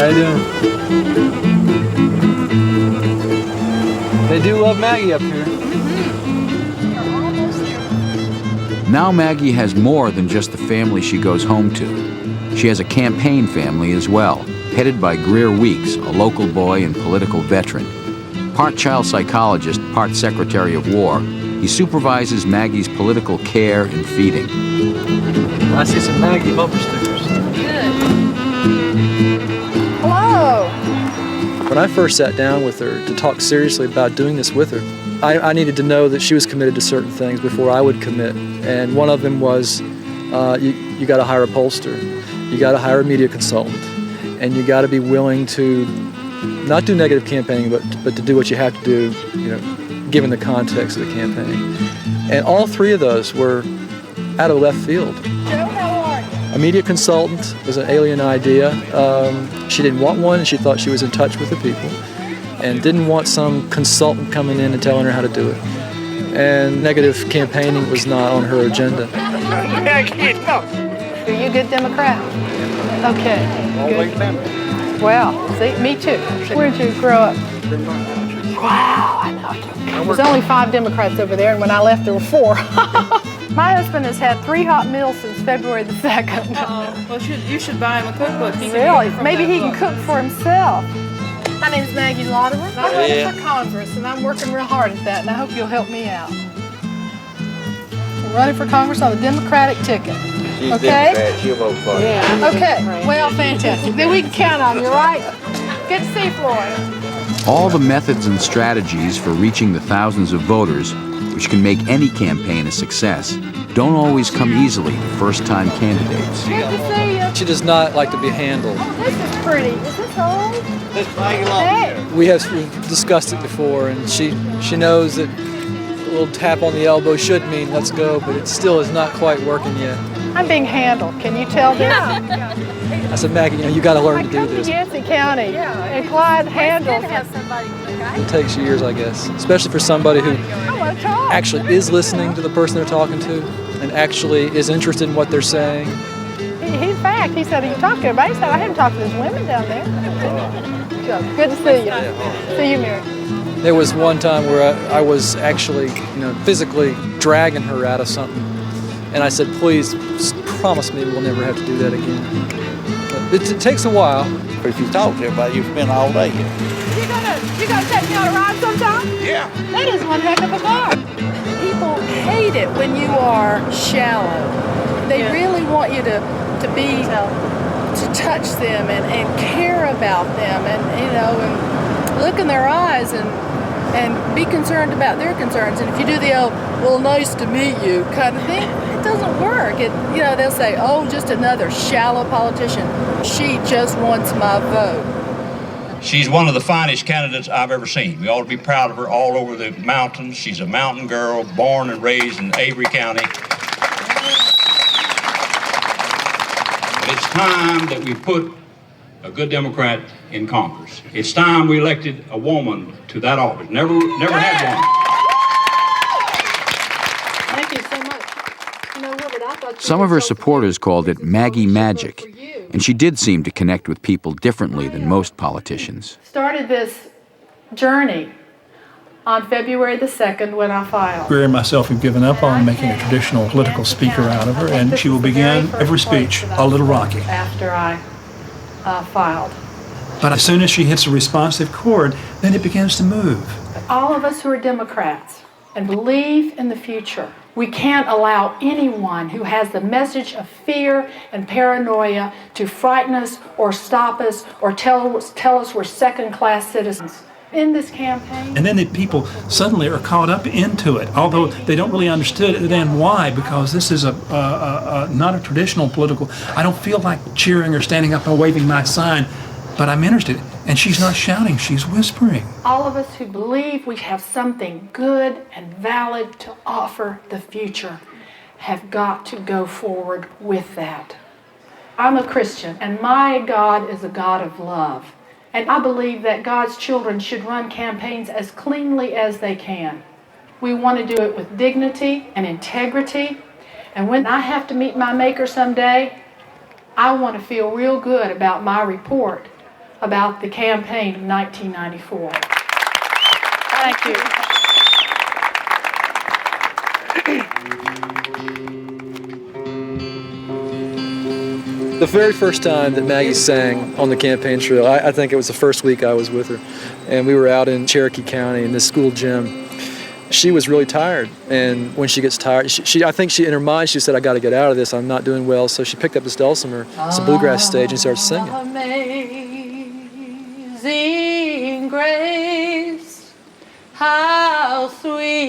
you doing? They do love Maggie up here. Now Maggie has more than just the family she goes home to. She has a campaign family as well, headed by Greer Weeks, a local boy and political veteran. Part child psychologist, part secretary of war, he supervises Maggie's political care and feeding. I see some Maggie bumper stickers. Good. Hello. When I first sat down with her to talk seriously about doing this with her, I needed to know that she was committed to certain things before I would commit. And one of them was you got to hire a pollster, you got to hire a media consultant, and you got to be willing to not do negative campaigning, but to do what you have to do, given the context of the campaign. And all three of those were out of left field. Joe, how are you? A media consultant was an alien idea. She didn't want one, and she thought she was in touch with the people, and didn't want some consultant coming in and telling her how to do it. And negative campaigning was not on her agenda. Are you a good Democrat? Okay. Good. Well, see, me too. Where'd you grow up? Wow, I know. There's only 5 Democrats over there, and when I left, there were 4. My husband has had 3 hot meals since February the 2nd. Well, you should buy him a cookbook. Really? Maybe he can cook for himself. My name's Maggie Lauterer. I'm running for Congress, and I'm working real hard at that, and I hope you'll help me out. I'm running for Congress on the Democratic ticket. She's okay? Democrat. She'll vote for you. Yeah, okay, well, fantastic. Then we can count on you, right? Good to see you, Floyd. All the methods and strategies for reaching the thousands of voters, which can make any campaign a success, don't always come easily to first-time candidates. Good to see you. She does not like to be handled. Oh, this is pretty. Is this old? This Maggie Hey. We've discussed it before, and she knows that a little tap on the elbow should mean let's go, but it still is not quite working yet. I'm being handled. Can you tell this? I said, Maggie, you got to learn to do I come this. to Yancey County, and Clyde handles it. It takes years, I guess, especially for somebody who I want to talk. actually is listening to the person they're talking to and actually is interested in what they're saying. In fact, he said, "Are you talking to everybody?" He said, "I haven't talked to those women down there." So, good to see you. See you, Mary. There was one time where I was actually, physically dragging her out of something. And I said, please, promise me we'll never have to do that again. But it takes a while. If you talk to everybody, you spend all day. You gonna take me on a ride sometime? Yeah. That is one heck of a car. People hate it when you are shallow. They really want you to touch them and care about them and look in their eyes and be concerned about their concerns. And if you do the old, well, nice to meet you kind of thing, it doesn't work. They'll say, oh, just another shallow politician. She just wants my vote. She's one of the finest candidates I've ever seen. We ought to be proud of her all over the mountains. She's a mountain girl, born and raised in Avery County. But it's time that we put a good Democrat in Congress. It's time we elected a woman to that office. Never had one. Thank you so much. Robert, I thought Some of her supporters called it Maggie Magic, and she did seem to connect with people differently than most politicians. Started this journey on February the 2nd when I filed. Greer and myself have given up on making a traditional political speaker out of her, and she will begin every speech a little rocky. After I filed. But as soon as she hits a responsive chord, then it begins to move. All of us who are Democrats and believe in the future, we can't allow anyone who has the message of fear and paranoia to frighten us or stop us or tell us we're second-class citizens in this campaign. And then the people suddenly are caught up into it, although they don't really understand why, because this is not a traditional political. I don't feel like cheering or standing up and waving my sign, but I'm interested. And she's not shouting, she's whispering. All of us who believe we have something good and valid to offer the future have got to go forward with that. I'm a Christian, and my God is a God of love. And I believe that God's children should run campaigns as cleanly as they can. We want to do it with dignity and integrity. And when I have to meet my Maker someday, I want to feel real good about my report about the campaign of 1994. Thank you. The very first time that Maggie sang on the campaign trail, I think it was the first week I was with her, and we were out in Cherokee County in this school gym. She was really tired, and when she gets tired, I think in her mind she said, I got to get out of this, I'm not doing well, so she picked up this dulcimer, it's a bluegrass stage, and started singing. Amazing grace, how sweet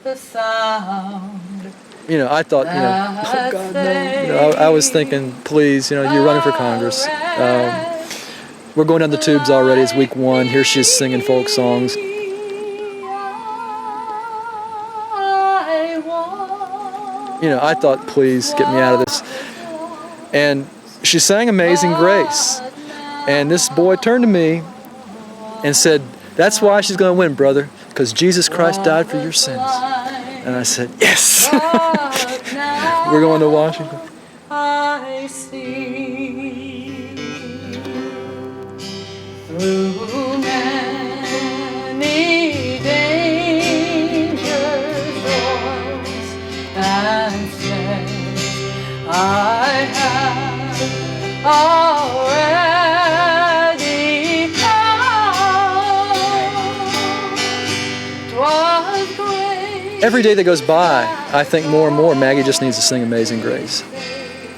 the sound. You know, I thought, oh God, no. I was thinking, please, you're running for Congress. We're going down the tubes already. It's week 1. Here she is singing folk songs. I thought, please get me out of this. And she sang Amazing Grace. And this boy turned to me and said, that's why she's going to win, brother, because Jesus Christ died for your sins. And I said, yes. We're going to Washington. I see through many dangers, toils, and snares, I have already found 'twas grace. Every day that goes by, I think more and more Maggie just needs to sing Amazing Grace.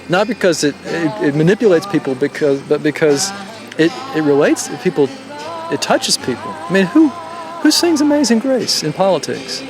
Not because it manipulates people, but because it relates to people, it touches people. I mean, who sings Amazing Grace in politics?